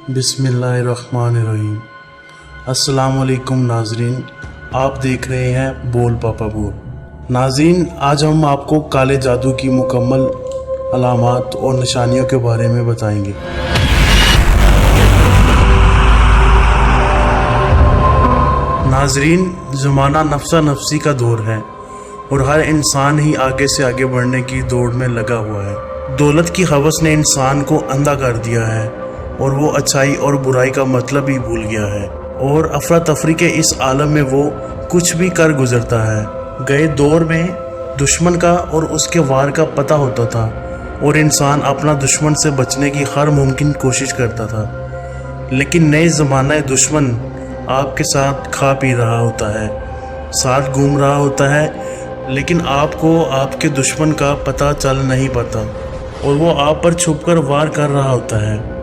बिस्मिल्लाहिर्रहमानिर्रहीम। अस्सलाम वालेकुम नाजरीन, आप देख रहे हैं बोल पापा बोल। नाजरीन, आज हम आपको काले जादू की मुकम्मल अलामात और निशानियों के बारे में बताएंगे। नाजरीन, ज़माना नफ्सा नफसी का दौर है और हर इंसान ही आगे से आगे बढ़ने की दौड़ में लगा हुआ है। दौलत की हवस ने इंसान को अंधा कर दिया है और वो अच्छाई और बुराई का मतलब ही भूल गया है और अफरा तफरी के इस आलम में वो कुछ भी कर गुजरता है। गए दौर में दुश्मन का और उसके वार का पता होता था और इंसान अपना दुश्मन से बचने की हर मुमकिन कोशिश करता था, लेकिन नए ज़माने दुश्मन आपके साथ खा पी रहा होता है, साथ घूम रहा होता है, लेकिन आपको आपके दुश्मन का पता चल नहीं पाता और वो आप पर छुपकर वार कर रहा होता है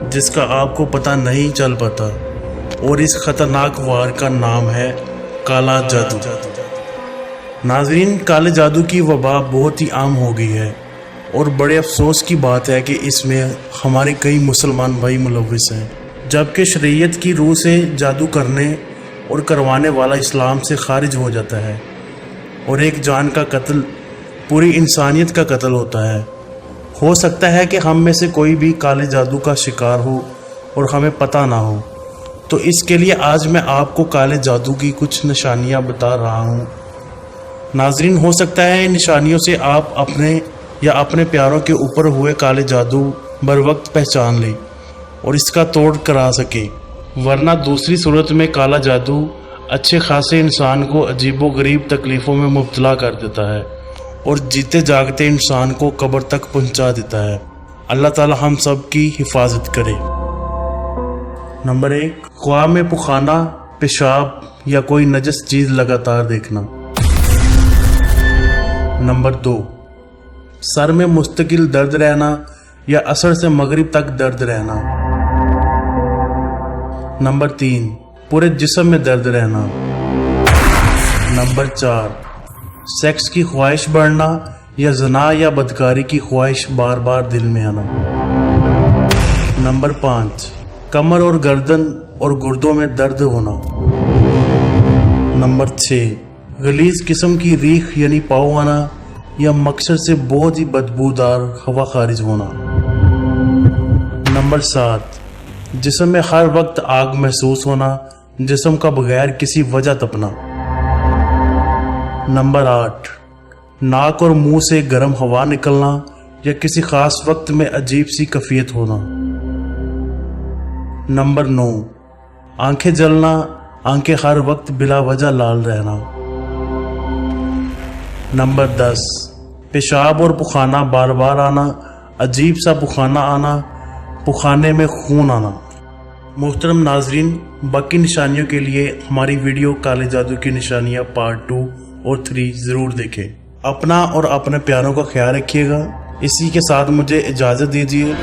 जिसका आपको पता नहीं चल पाता। और इस खतरनाक वार का नाम है काला जादू। नाज़रीन, काले जादू की वबा बहुत ही आम हो गई है और बड़े अफसोस की बात है कि इसमें हमारे कई मुसलमान भाई मुलव्विस हैं, जबकि शरीयत की रूह से जादू करने और करवाने वाला इस्लाम से खारिज हो जाता है और एक जान का कत्ल पूरी इंसानियत का कत्ल होता है। हो सकता है कि हम में से कोई भी काले जादू का शिकार हो और हमें पता ना हो, तो इसके लिए आज मैं आपको काले जादू की कुछ निशानियां बता रहा हूं। नाजरीन, हो सकता है इन निशानियों से आप अपने या अपने प्यारों के ऊपर हुए काले जादू बर वक्त पहचान लें और इसका तोड़ करा सके, वरना दूसरी सूरत में काला जादू अच्छे खासे इंसान को अजीबो गरीब तकलीफ़ों में मुब्तला कर देता है और जीते जागते इंसान को कब्र तक पहुंचा देता है। अल्लाह ताला हम सब की हिफाजत करे। नंबर 1, ख्वाब में पुखाना, पेशाब या कोई नजस चीज़ लगातार देखना। नंबर 2, सर में मुस्तकिल दर्द रहना या असर से मगरिब तक दर्द रहना। नंबर 3, पूरे जिस्म में दर्द रहना। नंबर 4, सेक्स की ख्वाहिश बढ़ना या ज़ना या बदकारी की ख्वाहिश बार बार दिल में आना। नंबर 5, कमर और गर्दन और गुर्दों में दर्द होना। नंबर 6, गलीज किस्म की रीख यानी पाव आना या मकसद से बहुत ही बदबूदार हवा खारिज होना। नंबर 7, जिस्म में हर वक्त आग महसूस होना, जिस्म का बगैर किसी वजह तपना। नंबर 8, नाक और मुंह से गर्म हवा निकलना या किसी खास वक्त में अजीब सी कैफियत होना। नंबर 9, आंखें जलना, आंखें हर वक्त बिला वजह लाल रहना। नंबर 10, पेशाब और पुखाना बार बार आना, अजीब सा पुखाना आना, पुखाने में खून आना। मोहतरम नाजरीन, बाकी निशानियों के लिए हमारी वीडियो काले जादू की निशानियां पार्ट 2 और 3 ज़रूर देखें। अपना और अपने प्यारों का ख्याल रखिएगा। इसी के साथ मुझे इजाज़त दीजिए।